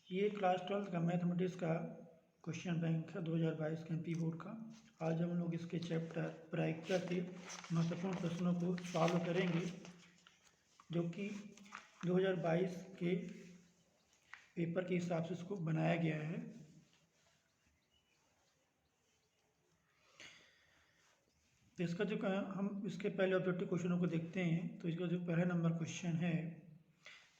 ये क्लास 12 का मैथमेटिक्स का क्वेश्चन बैंक है 2022 के एमपी बोर्ड का। आज हम लोग इसके चैप्टर प्रायिकता के महत्वपूर्ण प्रश्नों को सॉल्व करेंगे, जो कि 2022 के पेपर के हिसाब से इसको बनाया गया है। तो इसका जो हम इसके पहले ऑब्जेक्टिव क्वेश्चनों को देखते हैं। तो इसका जो पहला नंबर क्वेश्चन है,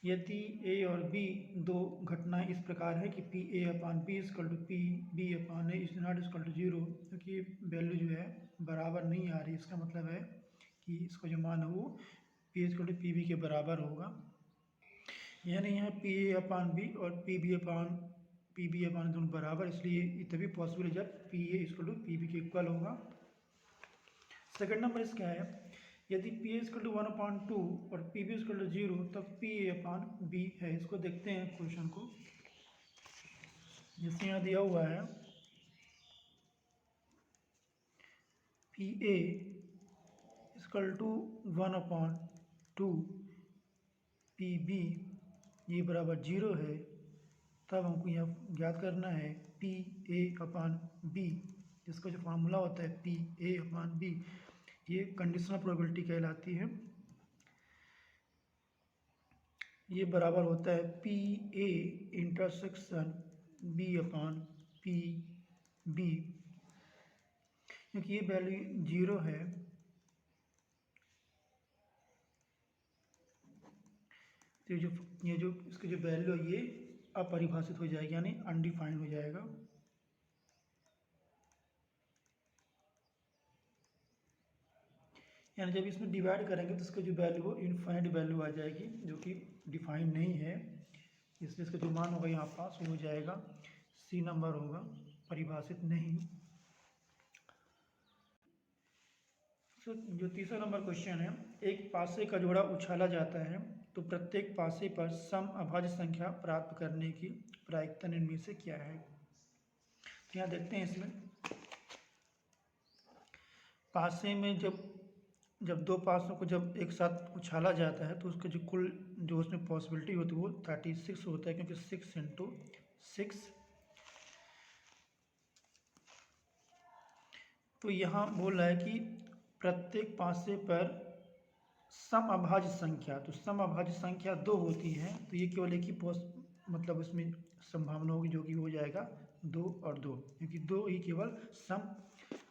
यदि ए और बी दो घटनाएं इस प्रकार है कि P A upon B equal to P B upon A is not equal to zero, क्योंकि वैल्यू जो है बराबर नहीं आ रही। इसका मतलब है कि इसका जो मान है वो P equal to P B के बराबर होगा। यानी यहाँ पी ए अपान बी और पी बी अपान दोनों बराबर, इसलिए ये तभी पॉसिबल है जब P A equal to P B के इक्वल होगा। सेकेंड नंबर इसका है, यदि पी ए इजकल टू 1/2 और पी बी इजकल टू 0, तब पी ए अपान बी है। इसको देखते हैं क्वेश्चन को, जिसमें यहाँ दिया हुआ है P A equal to 1/2 P B ये बराबर 0 है। तब हमको यहाँ ज्ञात करना है पी ए अपान बी, जिसका जो फार्मूला होता है पी ए अपान बी, ये कंडीशनल प्रोबेबिलिटी कहलाती है। ये बराबर होता है P A intersection B upon P B, क्योंकि ये वैल्यू 0 है। तो ये जो इसकी जो वैल्यू है ये अपरिभाषित हो जाएगी, यानी अनडिफाइंड हो जाएगा। यानी जब इसमें डिवाइड करेंगे तो इसका जो वैल्यू हो इनफाइनाइट वैल्यू आ जाएगी, जो कि डिफाइंड नहीं है। इसलिए इसका जो मान होगा यहाँ पास हो जाएगा, सी नंबर होगा, परिभाषित नहीं। जो तीसरा नंबर क्वेश्चन है, एक पासे का जोड़ा उछाला जाता है तो प्रत्येक पासे पर सम अभाज्य संख्या प्राप्त करने की प्रायिकता निम्न से क्या है। तो यहाँ देखते हैं, इसमें पासे में जब दो पासों को जब एक साथ उछाला जाता है तो उसका जो कुल जो उसमें पॉसिबिलिटी होती है वो 36 होता है, क्योंकि 6 × 6। तो यहाँ बोल रहा है कि प्रत्येक पासे पर सम अभाज्य संख्या, तो सम अभाज्य संख्या 2 होती है। तो ये केवल एक ही मतलब उसमें संभावना होगी, जो कि हो जाएगा 2 और 2, क्योंकि 2 ही केवल सम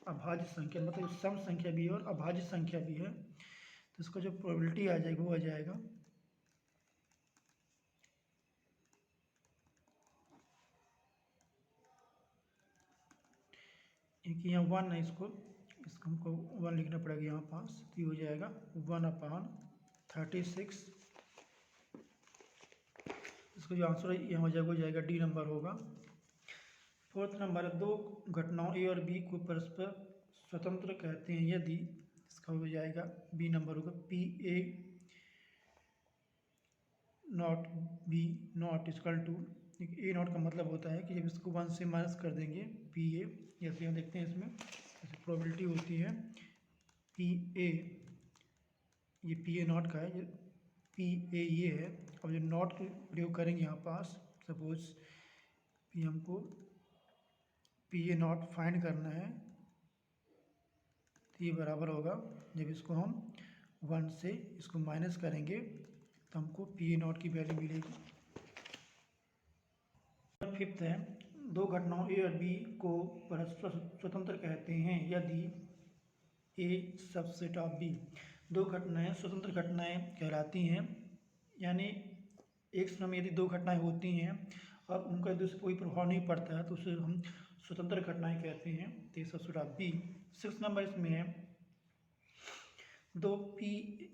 अभाज्य संख्या, मतलब सम संख्या भी है और अभाज्य संख्या भी है। तो इसका जो प्रोबेबिलिटी आ जाएगा वो आ जाएगा क्योंकि यहाँ 1 है, इसको हमको 1 लिखना पड़ेगा यहाँ पास। तो ये हो जाएगा 1/36। इसका जो आंसर है यहाँ हो जाएगा डी नंबर होगा। फोर्थ नंबर है, दो घटनाओं ए और बी को परस्पर स्वतंत्र कहते हैं यदि, इसका हो जाएगा बी नंबर होगा P A not B not equal to, A not का मतलब होता है कि जब इसको 1 से माइनस कर देंगे पी ए, जैसे हम देखते हैं इसमें जैसे प्रोबेबिलिटी होती है पी ए, ये पी ए नॉट का है, पी ए ये है। अब जो नॉट का प्रयोग करेंगे यहाँ पास, सपोज पी हमको पी ए नॉट फाइंड करना है, तो ये बराबर होगा जब इसको हम 1 से इसको माइनस करेंगे तो हमको पी ए नॉट की वैल्यू मिलेगी। फिफ्थ है, दो घटनाओं ए और बी को परस्पर स्वतंत्र कहते हैं यदि ए सबसेट ऑफ बी। दो घटनाएं स्वतंत्र घटनाएं कहलाती हैं, यानी एक समय में यदि दो घटनाएं होती हैं और उनका एक दूसरे कोई प्रभाव नहीं पड़ता है तो उसे हम स्वतंत्र घटनाएं कहते हैं। तो ये सबसेट ऑफ बी। 6 नंबर इसमें है, दो पी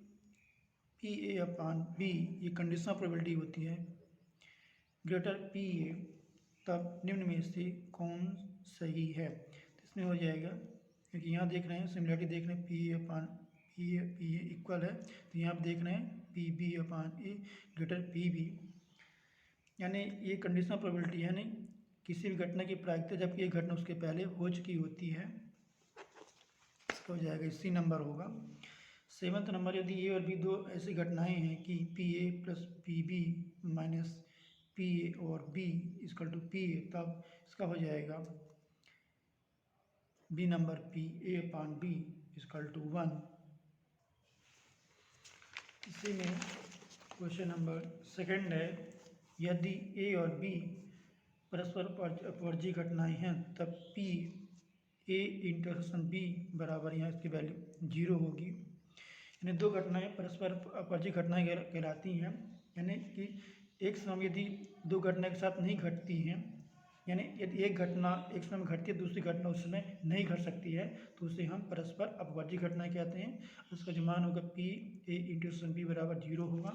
ए अपान बी, ये कंडीशनल प्रोबेबिलिटी होती है, ग्रेटर पी ए, तब निम्न में से कौन सही है। तो इसमें हो जाएगा, क्योंकि यहाँ देख रहे हैं सिमिलरिटी देख रहे हैं P A upon P A equal है, तो यहाँ आप देख रहे हैं पी बी अपान ए ग्रेटर पी बी, यानी ये कंडीशनल प्रोबेबिलिटी है, यानी किसी भी घटना की प्रायिकता जबकि एक घटना उसके पहले हो चुकी होती है। इसका हो जाएगा इसी नंबर होगा। 7th नंबर, यदि ए और बी दो ऐसी घटनाएं हैं कि P A plus P B minus P A और B equal to P A, तब इसका हो जाएगा B number P A upon B equal to 1। इसी में क्वेश्चन नंबर सेकंड है, यदि ए और बी परस्पर अपवर्जी घटनाएं हैं तब पी ए इंटरसेक्शन बी बराबर, यहाँ इसकी वैल्यू 0 होगी। यानी दो घटनाएं परस्पर अपवर्जी घटनाएं कहलाती हैं, यानी कि एक समय यदि दो घटना एक साथ नहीं घटती हैं, यानी यदि एक घटना एक समय में घटती है दूसरी घटना उस समय नहीं घट सकती है, तो उसे हम परस्पर अपवर्जी घटनाएं कहते हैं। उसका जो मान होगा पी ए इंटरसेक्शन बी बराबर 0 होगा।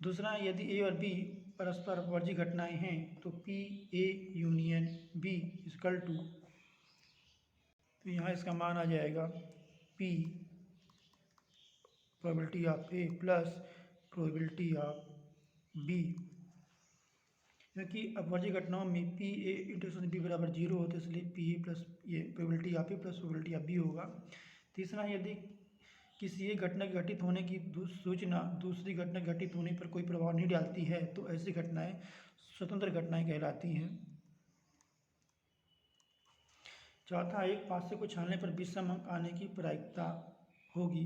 दूसरा, यदि ए और बी परस्पर अपवर्जी घटनाएं हैं तो P A union B equal to, तो यहाँ इसका मान आ जाएगा P probability of A plus probability of B, क्योंकि अपवर्जी घटनाओं में पी ए इंटरसेक्शन बी बराबर 0 होता है, इसलिए पी ए प्लस ये probability of A plus probability of B होगा। तीसरा, यदि किसी एक घटना के घटित होने की सूचना दूसरी घटना घटित होने पर कोई प्रभाव नहीं डालती है तो ऐसी घटनाएं स्वतंत्र घटनाएं कहलाती हैं। चौथा, एक पासे को छानने पर विषम अंक आने की प्रायिकता होगी।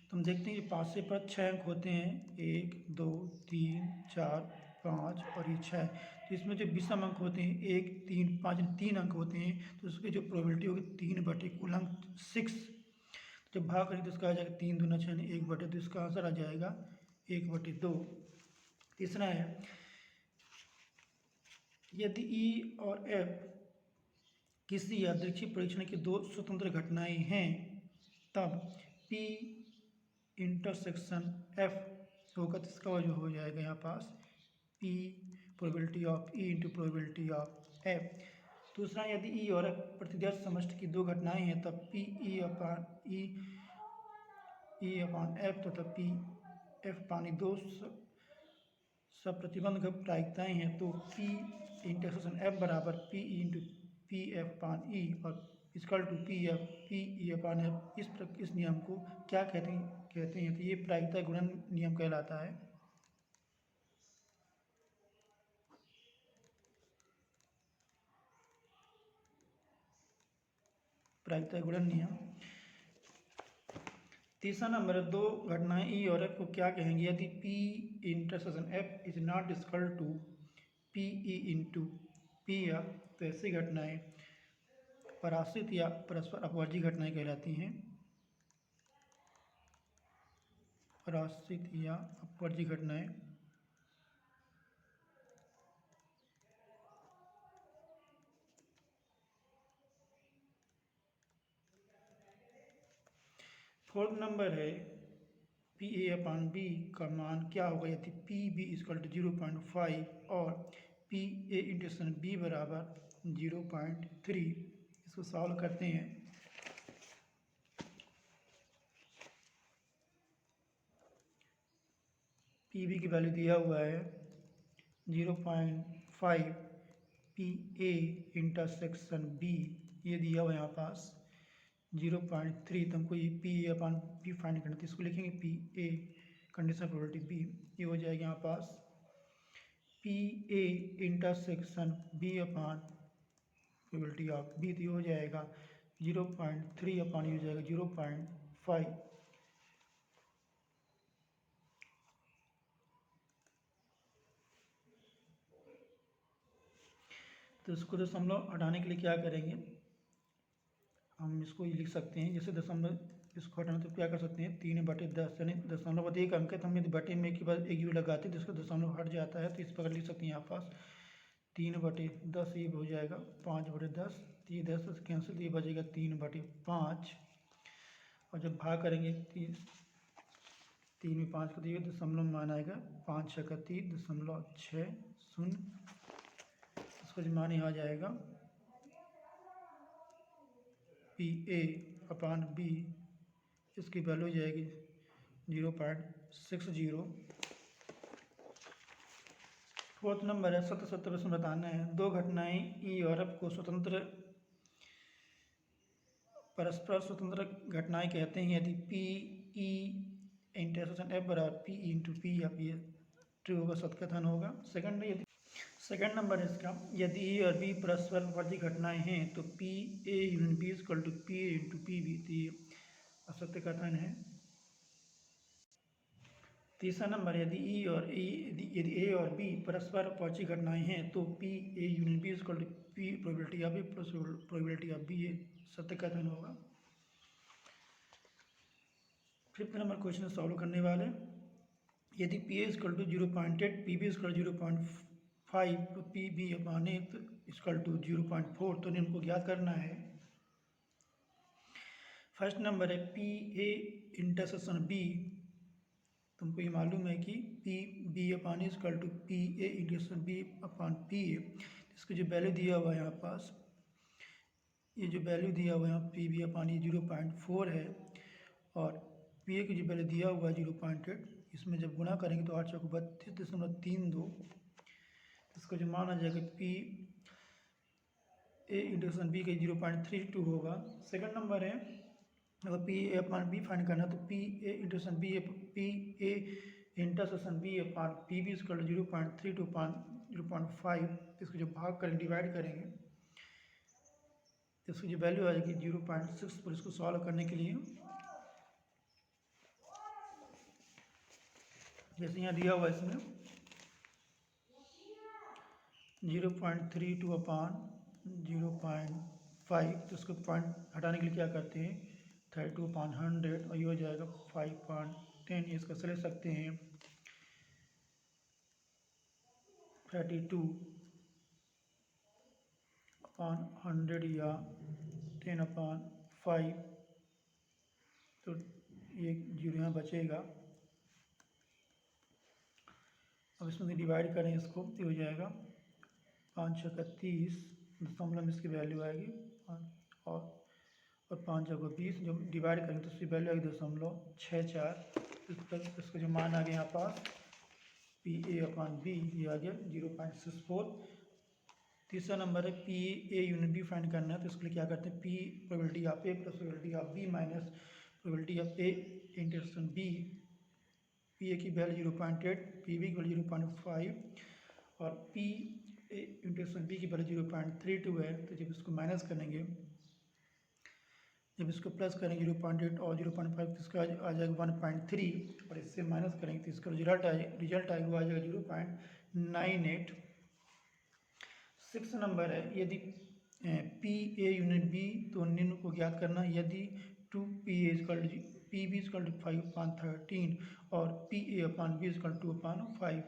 तो हम देखते हैं कि पासे पर 6 अंक होते हैं, 1 2 3 4 5 और ये 6। तो इसमें जो विषम अंक होते हैं 1 3 5 3 अंक होते हैं, तो उसकी जो प्रोबेबिलिटी होगी 3 बटे कुल अंक 6। जब भाग करेंगे तो इसका आ जाएगा 3 दूना 6 1 बटे, तो इसका आंसर आ जाएगा 1 बटे 2। तीसरा है, यदि ई और एफ किसी यादृच्छिक परीक्षण की दो स्वतंत्र घटनाएं हैं तब पी इंटरसेक्शन एफ होगा, तो इसका जो हो जाएगा यहाँ पास P probability of E into probability of F. दूसरा, यदि ई और एफ प्रतिदर्श समष्टि की दो घटनाएं हैं तब पी ई अपान एफ तथा पी एफ पानी दो सप्रतिबंध प्रायिकताएं हैं, तो पी इंटरसेक्शन एफ बराबर P E into P F upon E और equal to P E upon F. इस नियम को क्या कहते हैं? तो ये प्रायिकता गुणन नियम कहलाता है। प्रायिकता गुणन नियम। तीसरा नंबर, दो घटनाएं ई और एफ को क्या कहेंगे? यदि P intersection F is not equal to P E into P F, तो ऐसी घटनाएं पराश्रित या परस्पर अपवर्जी घटनाएं कहलाती हैं। पराश्रित या अपवर्जी घटनाएं फोर्थ नंबर है, पी ए अपान बी का मान क्या होगा यदि पी बी इक्वल टू 0.5 और पी ए इंटरसेक्शन बी बराबर 0.3। इसको सॉल्व करते हैं। पी बी की वैल्यू दिया हुआ है 0.5, पी ए इंटरसेक्शन बी ये दिया हुआ है यहाँ पास 0.3, तो हमको ये P A upon B find करना, तो इसको लिखेंगे P A conditional probability B, ये हो जाएगा यहाँ पास P A intersection B upon probability of B, तो ये हो जाएगा 0.3 अपान ये हो जाएगा 0.5। तो इसको दशमलव हटाने के लिए क्या करेंगे? हम इसको ये लिख सकते हैं, जैसे दशमलव इसको हटाना तो क्या कर सकते हैं 3/10, यानी दशमलव एक अंक है तो हम यदि बटे में के बाद एक यू लगाते हैं तो इसका दशमलव हट जाता है, तो इस प्रकार लिख सकते हैं यहाँ पास 3/10 ये हो जाएगा 5/10, ये 10 कैंसिल, ये बचेगा 3/5। और जब भाग करेंगे 3 में 5 को दिए दशमलव मान आएगा 5 × 3.60, इसका जो मान यहाँ आ जाएगा पी ए अपान बी, इसकी वैल्यू हो जाएगी 0.60। फोर्थ नंबर है, सत्य प्रश्न बताना है। दो घटनाएं ई और एफ को परस्पर स्वतंत्र घटनाएं कहते हैं यदि पी ई इंटरसेक्शन एफ बराबर P E into P F, ये ट्रू होगा, सत्य कथन होगा। सेकंड नंबर है इसका, यदि ए और बी परस्पर विपरीत घटनाएं हैं तो P A union B equal to P A into P B, तो ये असत्य कथन है। तीसरा नंबर, यदि ए और बी परस्पर विपरीत घटनाएं हैं तो P A union B equal to P probability of A plus probability of B, ये सत्य कथन होगा। फिफ्थ नंबर क्वेश्चन सॉल्व करने वाले, यदि P A equal to 0.8 P B equal 0.5 तो P B upon A equal to 0.4, तो इनको ज्ञात करना है। फर्स्ट नंबर है पी ए इंटरसेक्शन बी, तुमको ये मालूम है कि P B upon A equal to P A intersection B upon P A, इसको जो वैल्यू दिया हुआ है यहाँ पास, ये जो वैल्यू दिया हुआ है यहाँ पी बी अपान ए 0.4 है और पी ए की जो वैल्यू दिया हुआ है 0.8, इसमें जब गुणा करेंगे तो 8 चौको 32.32, इसका जो मान आ जाएगा पी ए इंटरसेक्शन बी का 0.32 होगा। सेकंड नंबर है, अगर P A upon B find करना तो P A intersection B upon P B equal to 0.32 upon 0.5, इसको जो भाग करेंगे डिवाइड करेंगे तो इसकी जो वैल्यू आएगी 0.6 पर, इसको सॉल्व करने के लिए जैसे यहाँ दिया हुआ इसमें 0.32 अपान 0.5, तो इसको पॉइंट हटाने के लिए क्या करते हैं 32 अपान 100 और ये हो जाएगा 5.10, इसको ले सकते हैं 32 अपान 100 या 10 अपान 5, तो ये जीरो यहाँ बचेगा। अब इसमें डिवाइड करें इसको तो हो जाएगा 5 छक्का 30 दशमलव इसकी वैल्यू आएगी और 5 जगह 20, जो डिवाइड करेंगे तो उसकी वैल्यू आएगी 0.64, इसका जो मान आ गया यहाँ पास पी ए अपान बी, ये आ गया 0.64। तीसरा नंबर है P A union B find करना है, तो इसके लिए क्या करते हैं P probability of A plus probability of B minus probability of A intersection B, P A की वैल्यू 0.8, पी बी की वैल्यू 0.5 और पी ए इंटरसेक्शन बी की वैल्यू 0.32 है। तो जब इसको माइनस करेंगे, जब इसको प्लस करेंगे 0.8 और 0.5 तो इसका आ जाएगा 1.3 और इससे माइनस करेंगे तो इसका रिजल्ट आएगा वो आ जाएगा 0.98। सिक्स नंबर है, यदि पी ए यूनिट बी तो निम्न को ज्ञात करना, यदि 2 P A equal P B equal to 5/13 और P A upon B equal 2/5,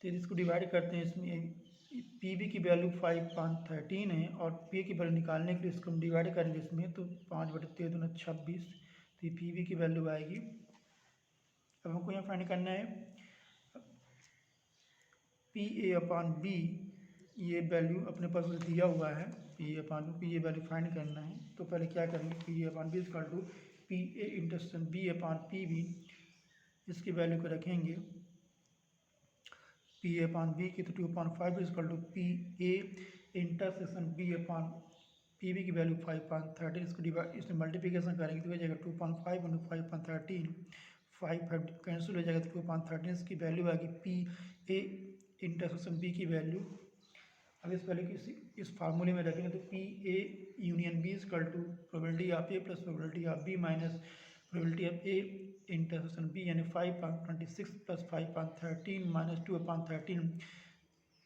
तो इसको डिवाइड करते हैं। इसमें पी बी की वैल्यू 5/13 है और पी की वैल्यू निकालने के लिए इसको हम डिवाइड करेंगे इसमें, तो 5/13 26, तो ये पी बी की वैल्यू आएगी। अब हमको यहाँ फाइंड करना है पी ए अपान बी, ये वैल्यू अपने पास दिया हुआ है पी ए अपान बी, ये वैल्यू फाइंड करना है। तो पहले क्या करेंगे P A upon B equal to P A intersection B upon P B, इसकी वैल्यू को रखेंगे पी ए अपान बी की, तो 2/5 equal to P A intersection B upon P B की वैल्यू 5/13, इसको डिवाइड इसमें मल्टीप्लिकेशन करेंगे तो हो जाएगा 2/5 × 5/13, 5 कैंसिल हो जाएगा तो 2/13, इसकी वैल्यू आएगी पी ए इंटरसेक्शन बी की वैल्यू। अब इस वैल्यू की इस फार्मूले में रखेंगे तो P A union B equal to probability of A plus probability of B minus probability of A intersection B, यानी 5/26 प्लस 5/13 माइनस 2/13,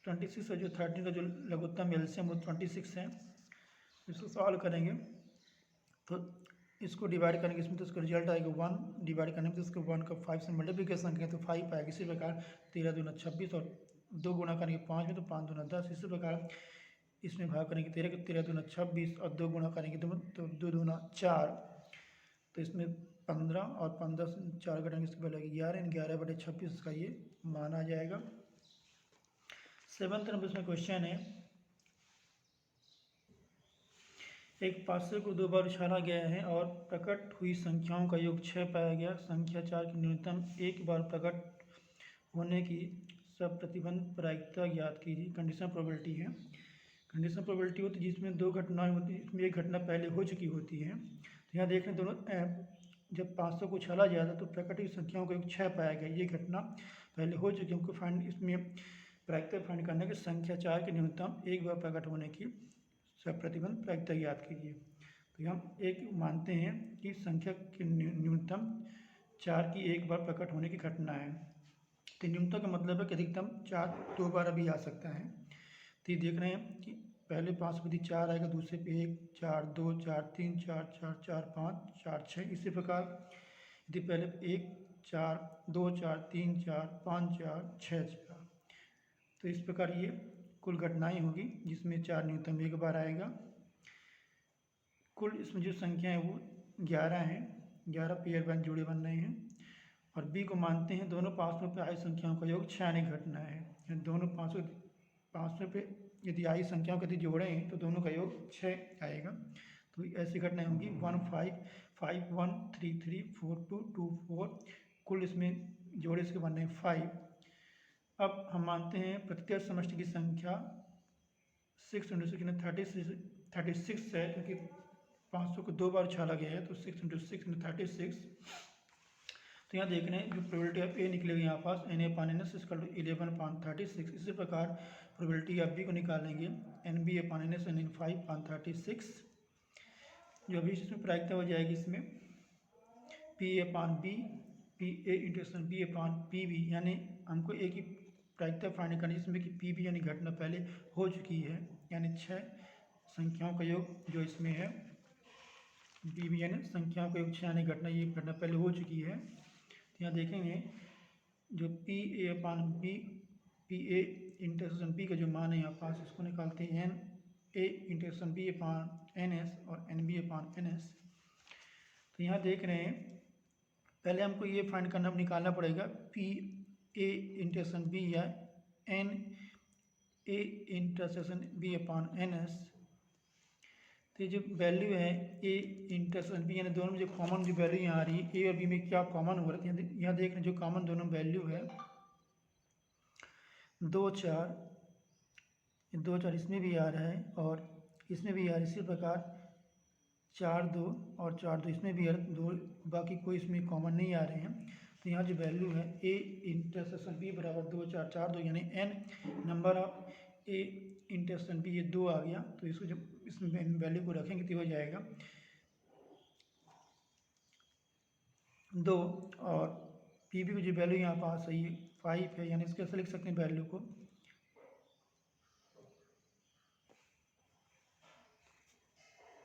26 है जो 13 का जो लघुत्तम एलसीएम वो 26 है। इसको सॉल्व करेंगे तो इसको डिवाइड करेंगे इसमें, तो इसका रिजल्ट आएगा 1, डिवाइड करने में तो इसको 1 का 5 से मल्टीप्लिकेशन करेंगे तो 5 आएगा। इसी प्रकार 13 दूना 26 और 2 गुणा करेंगे 5 में तो 5 दूना 10, इसी प्रकार इसमें भाग करेंगे 13 दूना 26 और 2 गुणा करेंगे तो 2 दूना 4, तो इसमें 15 और 15 से 4 घटाएंगे इसके पहले 11, 11/26 का ये मान आ जाएगा। सेवंथ नंबर इसमें क्वेश्चन है, एक पासे को 2 बार उछाला गया है और प्रकट हुई संख्याओं का योग 6 पाया गया। संख्या 4 की न्यूनतम एक बार प्रकट होने की सब प्रतिबंध प्रायिकता ज्ञात कीजिए। कंडीशन प्रोबेबिलिटी है, कंडीशन प्रोबेबिलिटी होती है जिसमें 2 घटनाएं होती हैं, इसमें एक घटना पहले हो चुकी होती है। तो यहाँ देख रहे हैं दोनों जब 500 को उछाला जाता तो प्राकृतिक संख्याओं का योग 6 पाया गया। ये घटना पहले हो चुकी है। हमको फाइंड इसमें प्रायिकता फाइंड करना है कि संख्या 4 के न्यूनतम एक बार प्रकट होने की प्रतिबंध प्रायिकता याद कीजिए। तो हम एक मानते हैं कि संख्या के न्यूनतम 4 की एक बार प्रकट होने की घटना है। तो न्यूनतम का मतलब है कि अधिकतम 4 2 बार अभी आ सकता है। तो ये देख रहे हैं कि पहले 5 पे 4 आएगा, दूसरे पे 1 4 2 4 3 4 4 4 5 4 6। इसी प्रकार यदि पहले 1 4 2 4 3 4 5 4 6 4, तो इस प्रकार ये कुल घटनाएं होगी जिसमें 4 न्यूनतम एक बार आएगा। कुल इसमें जो संख्या है वो 11 है। 11 पेयर बन जोड़े बन रहे हैं। और बी को मानते हैं दोनों 500 पे आई संख्याओं का योग 6 घटना है। दोनों 500 पे यदि आई संख्याओं के यदि जोड़े हैं तो दोनों का योग 6 आएगा। तो ऐसी घटनाएं होंगी 1 5 5 1 3 3 4 2 2 4। कुल इसमें जोड़े इसके बनने हैं 5। अब हम मानते हैं प्रत्येक समष्टि की संख्या 6 × 6 36 है, क्योंकि 500 को 2 बार उछाला गया है। तो 6 × 6 = 36। तो यहाँ देख रहे हैं जो प्रोबेबिलिटी ऑफ ए निकलेगी यहाँ पास Na/Ns = 11/36। इसी प्रकार प्रोबेबिलिटी ऑफ बी को निकालेंगे Nb/Ns N 5/36। जो अभी इसमें प्रायिकता हो जाएगी इसमें Pa/B Pa/B/PB, यानी हमको एक ही प्रायिकता फाइंड करनी जिसमें कि PB यानी घटना पहले हो चुकी है, यानी 6 संख्याओं का योग जो इसमें है। PB यानी संख्याओं का योग 6 यानी घटना, ये घटना पहले हो चुकी है। तो यहाँ देखेंगे जो Pa/B Pa/B का जो मान है यहाँ पास इसको निकालते हैं Na/B/Ns और Nb/Ns। तो यहाँ देख रहे हैं पहले हमको ये फाइंड करना निकालना पड़ेगा Pa/B या Na/B/Ns। तो ये जो वैल्यू है A/B यानी दोनों में जो कॉमन जो वैल्यू यहाँ आ रही है ए और बी में क्या कॉमन हो रहा है, यहाँ देख रहे हैं जो कॉमन दोनों वैल्यू है 2 4 इसमें भी आ रहा है और इसमें भी आ रहा है। इसी प्रकार 4 2 और 4 2 इसमें भी आ रहा है, दो बाकी कोई इसमें कॉमन नहीं आ रहे हैं। तो यहाँ जो वैल्यू है A/B = 2 4 4 2, यानी n नंबर ऑफ A/B ये 2 आ गया। तो इसको जब इसमें वैल्यू को रखेंगे तो हो जाएगा 2। और PB की जो वैल्यू यहाँ पास है ये 5 है, यानी इसके ऐसे लिख सकते हैं वैल्यू को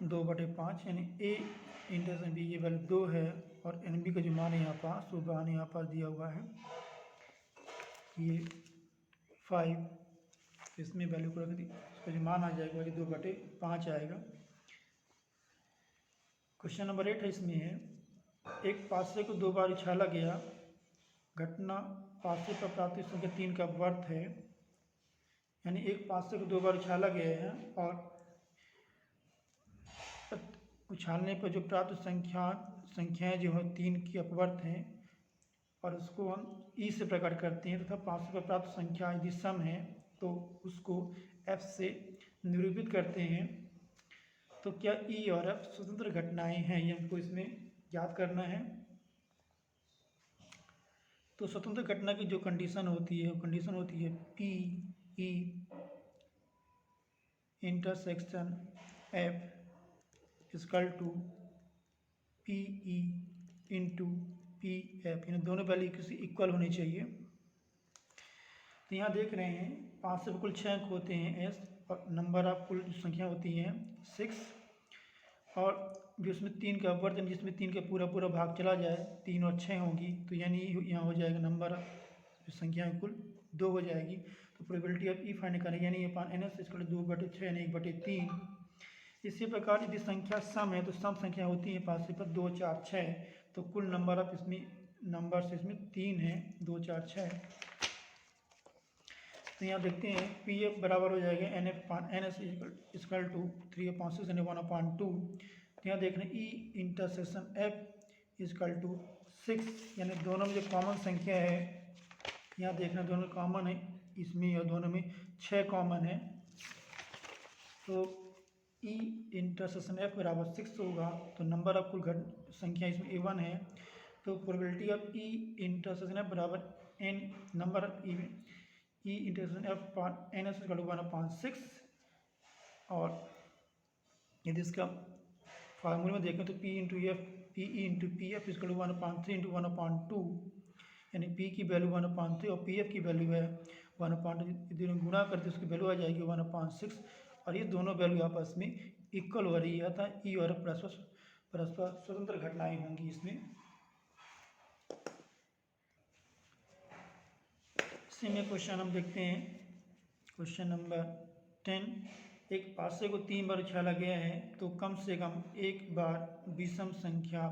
2/5, यानी A/B ये वैल्यू 2 है और NB का जो मान है यहाँ पास वो मान यहाँ पास दिया हुआ है ये 5। इसमें वैल्यू को रख दी, इसका जो मान आ जाएगा ये 2/5 आएगा। क्वेश्चन नंबर 8 है, इसमें है एक पासे को 2 बार उछाला गया, घटना पासे पर प्राप्त संख्या 3 का वर्थ है। यानी एक पासे को 2 बार उछाला गया है और उछालने पर जो प्राप्त संख्याएं जो है 3 की अपवर्त हैं और उसको हम ई से प्रकट करते हैं तथा 500 पर प्राप्त संख्या यदि सम है तो उसको एफ से निरूपित करते हैं। तो क्या ई और एफ स्वतंत्र घटनाएं हैं, ये हमको इसमें याद करना है। तो स्वतंत्र घटना की जो कंडीशन होती है वो कंडीशन होती है P E intersection F = PE × PF, यानी दोनों वैल्यू किसी इक्वल होनी चाहिए। तो यहाँ देख रहे हैं 5 से कुल 6 अंक होते हैं S और नंबर ऑफ कुल संख्या होती है 6 और जो इसमें 3 का अपवर्त है जिसमें 3 का पूरा भाग चला जाए 3 और 6 होगी, तो यानी यहाँ हो जाएगा नंबर ऑफ संख्या कुल 2 हो जाएगी। तो प्रोबेबिलिटी ऑफ ई फाइंड करेंगे यानी N/S = 2/6 यानी 1/3। इसी प्रकार यदि संख्या सम है तो सम संख्या होती है 5 से पर 2 4 6, तो कुल नंबर ऑफ इसमें नंबर्स इसमें 3 है 2 4 6। तो यहाँ देखते हैं PF बराबर हो जाएगा NF/NS = 3/6 यानी 1/2। तो यहाँ देख रहे हैं E इंटरसेक्शन F = 6, यानी दोनों में जो कॉमन संख्या है यहाँ देख रहे हैं दोनों कॉमन है, इसमें और दोनों में 6 कॉमन है। तो E इंटरसेक्शन F = 6 होगा। तो नंबर ऑफ कुल संख्या इसमें A1 है, तो probability of E intersection F बराबर N number E intersection F part N S 1/6। और यदि इसका फार्मूले में देखें तो P into F P E into P F इसका 1/3 इंटू 1/2, यानी पी की वैल्यू 1/3 और पी एफ की वैल्यू है 1/2। यदि गुणा करते उसकी वैल्यू आ जाएगी 1/6, और ये दोनों वैल्यू आपस में इक्वल हो रही है, अतः ई और परस्पर स्वतंत्र घटनाएं होंगी इसमें। इसी में क्वेश्चन हम देखते हैं, क्वेश्चन नंबर 10। एक पासे को 3 बार उछाला गया है तो कम से कम एक बार विषम संख्या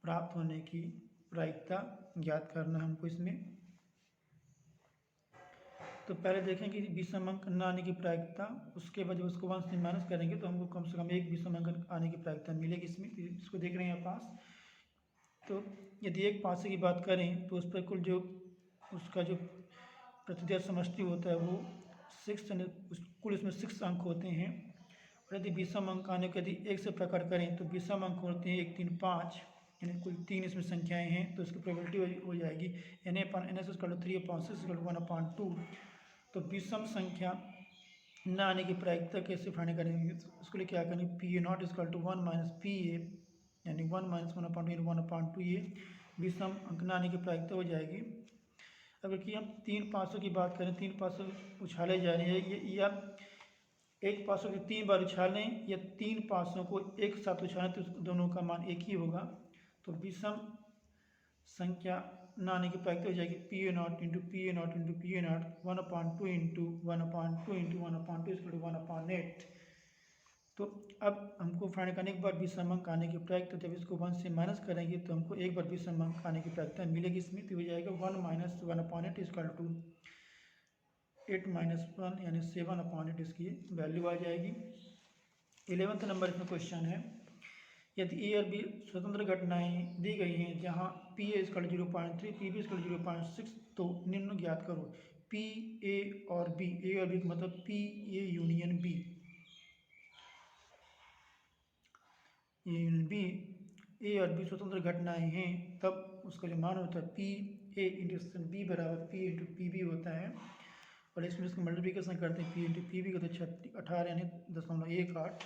प्राप्त होने की प्रायिकता ज्ञात करना हमको इसमें। तो पहले देखें कि विषम अंक न आने की प्रायिकता, उसके बाद जब उसको 1 से माइनस करेंगे तो हमको कम से कम एक विषम अंक आने की प्रायिकता मिलेगी इसमें। इसको देख रहे हैं पास। तो यदि एक पासे की बात करें तो उस पर कुल जो उसका जो प्रतिशत समष्टि होता है वो 6, यानी कुल इसमें 6 अंक होते हैं। और यदि विषम अंक आने को यदि 1 से प्रकट करें तो विषम अंक होते हैं 1, 3, 5, यानी कुल 3 इसमें संख्याएं हैं, तो इसकी प्रोबेबिलिटी हो जाएगी n/n(3/6 1/2)। तो विषम संख्या न आने की प्रायिकता कैसे फाइंड करेंगे, उसके लिए क्या करेंगे, PA0 = 1 - PA, यानी 1 - 1/2 ये विषम अंक न आने की प्रायिकता हो जाएगी। अगर कि हम 3 पासों की बात करें, 3 पासों उछाले जा रहे हैं, या एक पासों को 3 बार उछालें या 3 पासों को एक साथ उछालें तो दोनों का मान एक ही होगा। तो विषम संख्या न आने की प्रायिकता हो जाएगी PA0 × PA0 × PA0 1/2 × 1/2 × 1/2 = 1/8। तो अब हमको फाइंड करने के बाद विषम अंक आने की प्रायिकता, जब इसको 1 से माइनस करेंगे तो हमको एक बार विषम अंक आने की प्रायिकता मिलेगी इसमें। तो हो जाएगा 1 - 1/8 = 8 - 1, यानी 7/8 इसकी वैल्यू आ जाएगी। 11वें नंबर इसमें क्वेश्चन है, यदि ए और बी स्वतंत्र घटनाएं दी गई हैं जहां पी ए = 0.3 पी बी = 0.6, तो निम्न ज्ञात करो। पी ए और बी का मतलब पी ए यूनियन बी, ए और बी स्वतंत्र घटनाएं हैं, तब उसका जो मान होता है पी ए इंटरसेक्शन बी बराबर पी इंटू पी बी होता है। और इसमें इसका मल्टीप्लिकेशन करते हैं, पी इंटू पी बी का तो 18 यानी 0.18।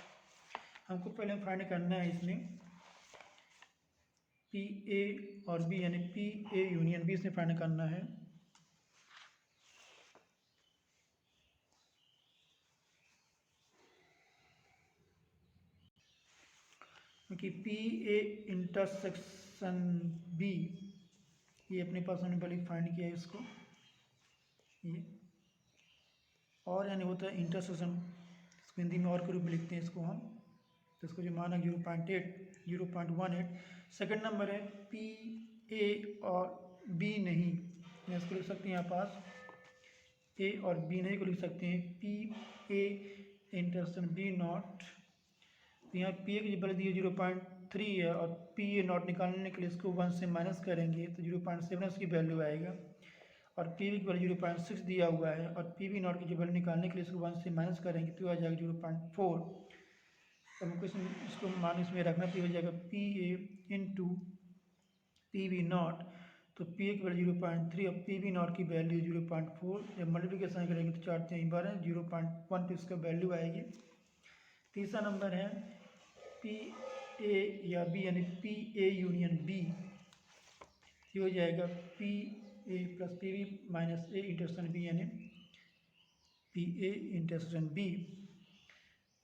हमको पहले फाइंड करना है इसमें पी ए और बी, यानी पी ए यूनियन बी से फाइंड करना है। क्योंकि पी ए इंटरसेक्शन बी, ये अपने पास हमने पहले फाइंड किया है इसको, ये और यानी होता है इंटरसेक्शन, इसको हिंदी में और के रूप में लिखते हैं इसको हम। तो इसको जो मान है 0.18। सेकंड नंबर है पी ए और बी नहीं, या इसको लिख सकते हैं यहाँ पास ए और बी नहीं को लिख सकते हैं P A intersection B not. तो यहाँ पी ए की वैल्यू दी 0.3 है, और पी ए नॉट निकालने के लिए इसको 1 से माइनस करेंगे तो 0.7 उसकी वैल्यू आएगा। और पी बी की वैल्यू 0.6 दिया हुआ है, और पी बी नॉट की जो वैल्यू निकालने के लिए इसको 1 से माइनस करेंगे तो आ जाएगा 0.4। तो हमको इसको मान इसमें रखना, तो हो जाएगा P A into P B not. तो पी ए की वैल्यू 0.3 और पी बी नॉट की वैल्यू 0.4। जब मल्टीप्लिकेशन करेंगे तो 4 3 12 0.1 पे इसका वैल्यू आएगी। तीसरा नंबर है पी ए या बी, यानी पी ए यूनियन बी, ये हो जाएगा P A plus P B minus A intersection B, यानी पी ए इंटरसेक्शन बी।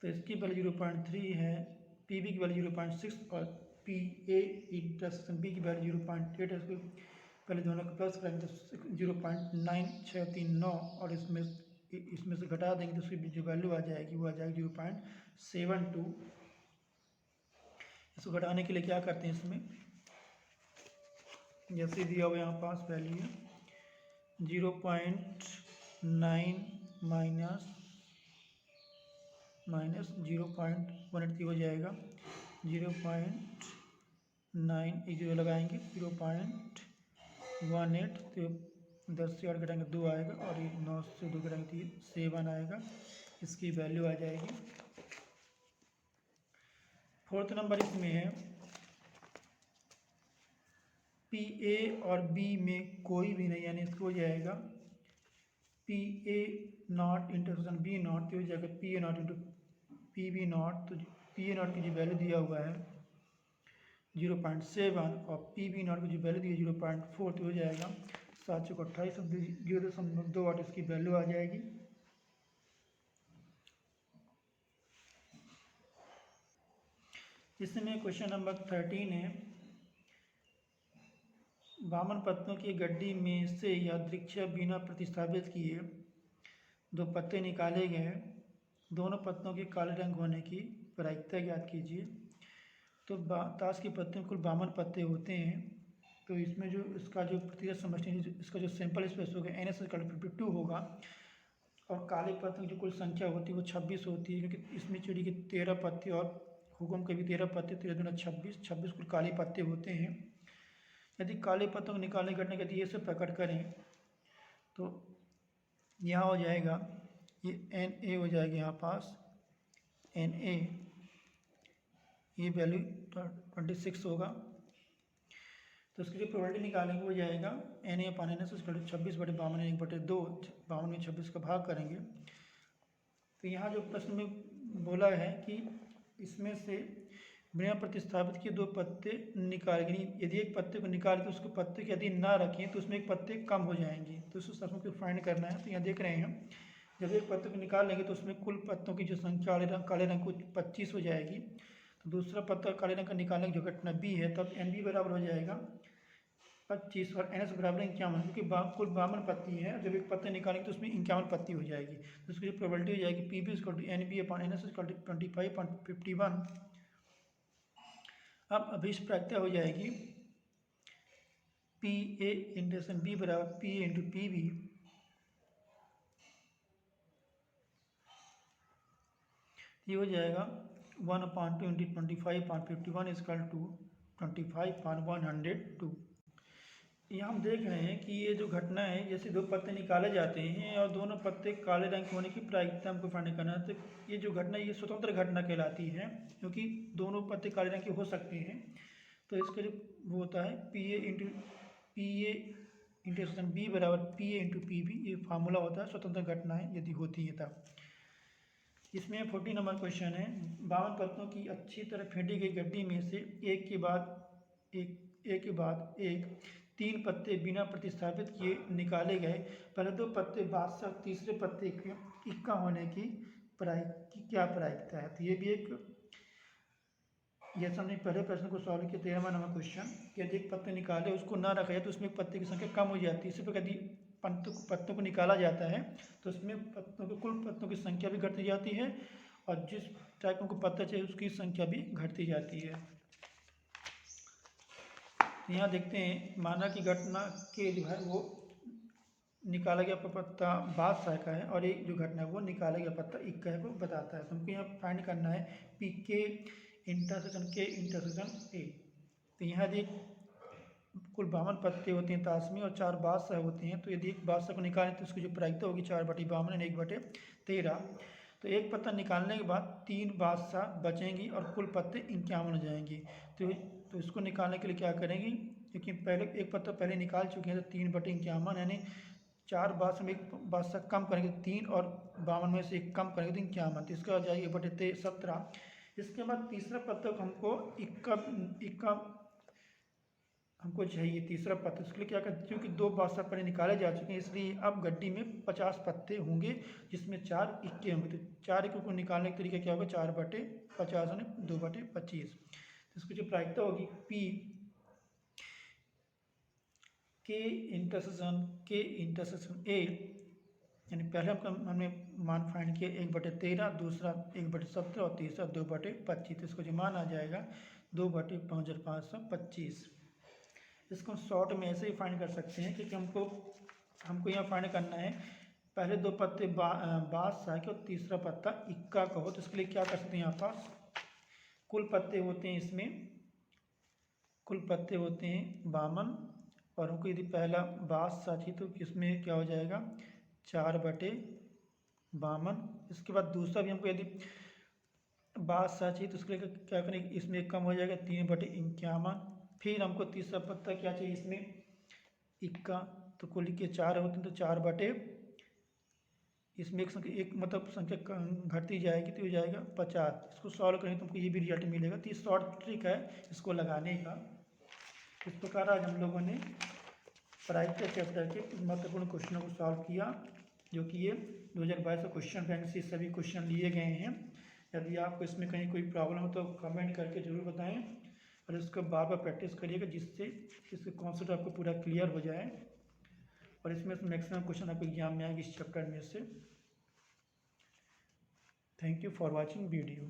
तो इसकी वैल्यू 0.3 है, पी बी की वैल्यू 0.6 और पी ए इंटरसेक्शन बी की वैल्यू 0.8 है। इसको पहले दोनों को प्लस करेंगे तो 0.9639, और इसमें से घटा देंगे तो उसकी जो वैल्यू आ जाएगी वो आ जाएगी 0.72। इसको घटाने के लिए क्या करते हैं, इसमें जैसे दिया हुआ यहाँ पास वैल्यू है 0.9 माइनस 0.18 हो जाएगा 0.9, एक जीरो लगाएंगे 0.18, तो 10 से 8 घटाएंगे 2 आएगा, और ये 9 से 2 घटाएंगे तो ये 7 आएगा, इसकी वैल्यू आ जाएगी। फोर्थ नंबर इसमें है पी ए और बी में कोई भी नहीं, यानी इसको हो जाएगा P A not intersection B not, तो हो जाएगा P A not into P B not. तो पी ए नॉट की जो वैल्यू दिया हुआ है 0.7 और पी बी नॉट की जो वैल्यू दी है 0.4, तो हो जाएगा 7 चौक 28, 0.2 इसकी वैल्यू आ जाएगी। इसमें क्वेश्चन नंबर 13 है, वामन पत्तों की गड्डी में से यादृच्छिक बिना प्रतिस्थापित किए दो पत्ते निकाले गए, दोनों पत्तों के काले रंग होने की प्रायिकता ज्ञात कीजिए। तो ताश के पत्ते में कुल 52 पत्ते होते हैं, तो इसमें जो इसका जो प्रतिशत समष्टि इसका जो सैंपल स्पेस होगा NS=52 होगा, और काले पत्तों की जो कुल संख्या होती है वो 26 होती है, क्योंकि इसमें चिड़ी के 13 पत्ते और हुकुम के भी 13 पत्ते, 13 दूना 26 कुल काले पत्ते होते हैं। यदि काले पत्तों को निकाले घटने के यदि ये सब प्रकट करें तो यहाँ हो जाएगा ये Na हो जाएगा यहाँ पास Na, ये वैल्यू 26 होगा। तो उसकी जो प्रोबेबिलिटी निकालेंगे वो जाएगा Na/Ns 26/52 1/2, 52 में 26 का भाग करेंगे। तो यहाँ जो प्रश्न में बोला है कि इसमें से बिना प्रतिस्थापित के दो पत्ते निकालेंगे, यदि एक पत्ते को निकाल के उसको पत्ते के यदि ना रखें तो उसमें एक पत्ते कम हो जाएंगे, तो उस प्रश्न को फाइंड करना है। तो यहाँ देख रहे हैं जब एक पत्ते को निकाल लेंगे तो उसमें कुल पत्तों की जो संख्या काले रंग को 25 हो जाएगी। तो दूसरा पत्ता काले रंग का निकालने की जो घटना बी है, तब NB बराबर हो जाएगा 25 और NS बराबर 51, क्योंकि कुल 52 पत्ती है, जब एक पत्ते निकालेंगे तो उसमें 51 पत्ती हो जाएगी। तो उसकी जो प्रोबेबिलिटी हो जाएगी PB/NB/NS 25/51। अब अभिष्प्रायता हो जाएगी PA/B बराबर PA/PB, ये हो जाएगा 1/2 × 25/51 = 25/102। यहाँ हम देख रहे हैं कि ये जो घटना है, जैसे दो पत्ते निकाले जाते हैं और दोनों पत्ते काले रंग के होने की प्रायिकता हमको फाइंड करना है। तो ये जो घटना ये स्वतंत्र घटना कहलाती है, क्योंकि दोनों पत्ते काले रंग के हो सकते हैं। तो इसका जो वो होता है PA/B बराबर PA/PB, ये फार्मूला होता है स्वतंत्र घटनाएं यदि होती है तब। इसमें 40 नंबर क्वेश्चन है, 52 पत्तों की अच्छी तरह फेंटी गई गड्डी में से एक के बाद एक 3 पत्ते बिना प्रतिस्थापित किए निकाले गए। पहले दो पत्ते बादशाह, तीसरे पत्ते के इक्का होने की क्या प्रायिकता है। तो ये भी एक, जैसे हमने पहले प्रश्न को सॉल्व किया 13वां नंबर क्वेश्चन, कि यदि एक पत्ते निकाले उसको ना रखा जाए तो उसमें पत्ते की संख्या कम हो जाती है। इसी प्रकार यदि पत्तों को निकाला जाता है तो उसमें कुल पत्तों की संख्या भी घटती जाती है, और जिस टाइप को पत्ता चाहिए उसकी संख्या भी घटती जाती है। यहाँ देखते हैं, माना कि घटना के जो है वो निकाला गया पत्ता बादशाह का है और एक जो घटना है वो निकाला गया पत्ता इक्का है को बताता है। तो हमको यहाँ फाइंड करना है PK/K/A। तो यहाँ यदि कुल 52 पत्ते होते हैं ताश में और 4 बादशाह होते हैं, तो यदि एक बादशाह को निकालें तो उसकी जो प्रायिकता होगी 4/52 यानी 1/13। तो एक पत्ता निकालने के बाद 3 बादशाह बचेंगी और कुल पत्ते 51 हो जाएंगे। तो इसको निकालने के लिए क्या करेंगी, क्योंकि पहले एक पत्ता पहले निकाल चुके हैं, तो 3/51 यानी 4 बादशाह में एक बादशाह कम करेंगे 3 और 52 में से एक कम करेंगे तो 51, तो इसका हो जाएगी 1/17। इसके बाद तीसरा पत्ता हमको इक्का हमको चाहिए, तीसरा पत्ता। उसके लिए क्या करते हैं, क्योंकि 2 बादशाह पहले निकाले जा चुके हैं इसलिए अब गड्डी में 50 पत्ते होंगे जिसमें 4 इक्के होंगे। तो 4 इक्के को निकालने का तरीका क्या होगा, 4/50 यानी 2/25। तो इसकी जो प्रायिकता होगी K/A, यानी पहले हमने मान फाइंड किया 1/13, दूसरा 1/17 और तीसरा 2/25। तो इसको जो मान आ जाएगा 2/5525। इसको हम शॉर्ट में ऐसे ही फाइंड कर सकते हैं, क्योंकि हमको यहाँ फाइंड करना है पहले 2 पत्ते बादशाह के और तीसरा पत्ता इक्का का हो। तो इसके लिए क्या कर सकते हैं, यहाँ पास कुल पत्ते होते हैं, इसमें कुल पत्ते होते हैं 52 और हमको यदि पहला बादशाह चाहिए तो इसमें क्या हो जाएगा 4/52। इसके बाद दूसरा भी हमको यदि बादशाह चाहिए तो उसके लिए क्या करेंगे, इसमें कम हो जाएगा 3/51। फिर हमको तीसरा पत्ता क्या चाहिए इसमें, इक्का, तो कुल के 4 होते हैं तो 4 बटे इसमें एक संख्या, एक मतलब संख्या घटती जाएगी तो ये जाएगा 50। इसको सॉल्व करें तो हमको ये भी रिजल्ट मिलेगा। तो ये शॉर्ट ट्रिक है इसको लगाने का। इस प्रकार आज हम लोगों ने प्राइस के चैप्टर के कुछ महत्वपूर्ण क्वेश्चनों को सॉल्व किया, जो कि ये 2022 क्वेश्चन बैंक से सभी क्वेश्चन लिए गए हैं। यदि आपको इसमें कहीं कोई प्रॉब्लम हो तो कमेंट करके ज़रूर बताएं, और इसको बार बार प्रैक्टिस करिएगा, जिससे इसके कॉन्सेप्ट आपको पूरा क्लियर हो जाए, और इसमें से मैक्सिमम क्वेश्चन आपको एग्जाम में आएंगे इस चैप्टर में से। Thank you for watching video.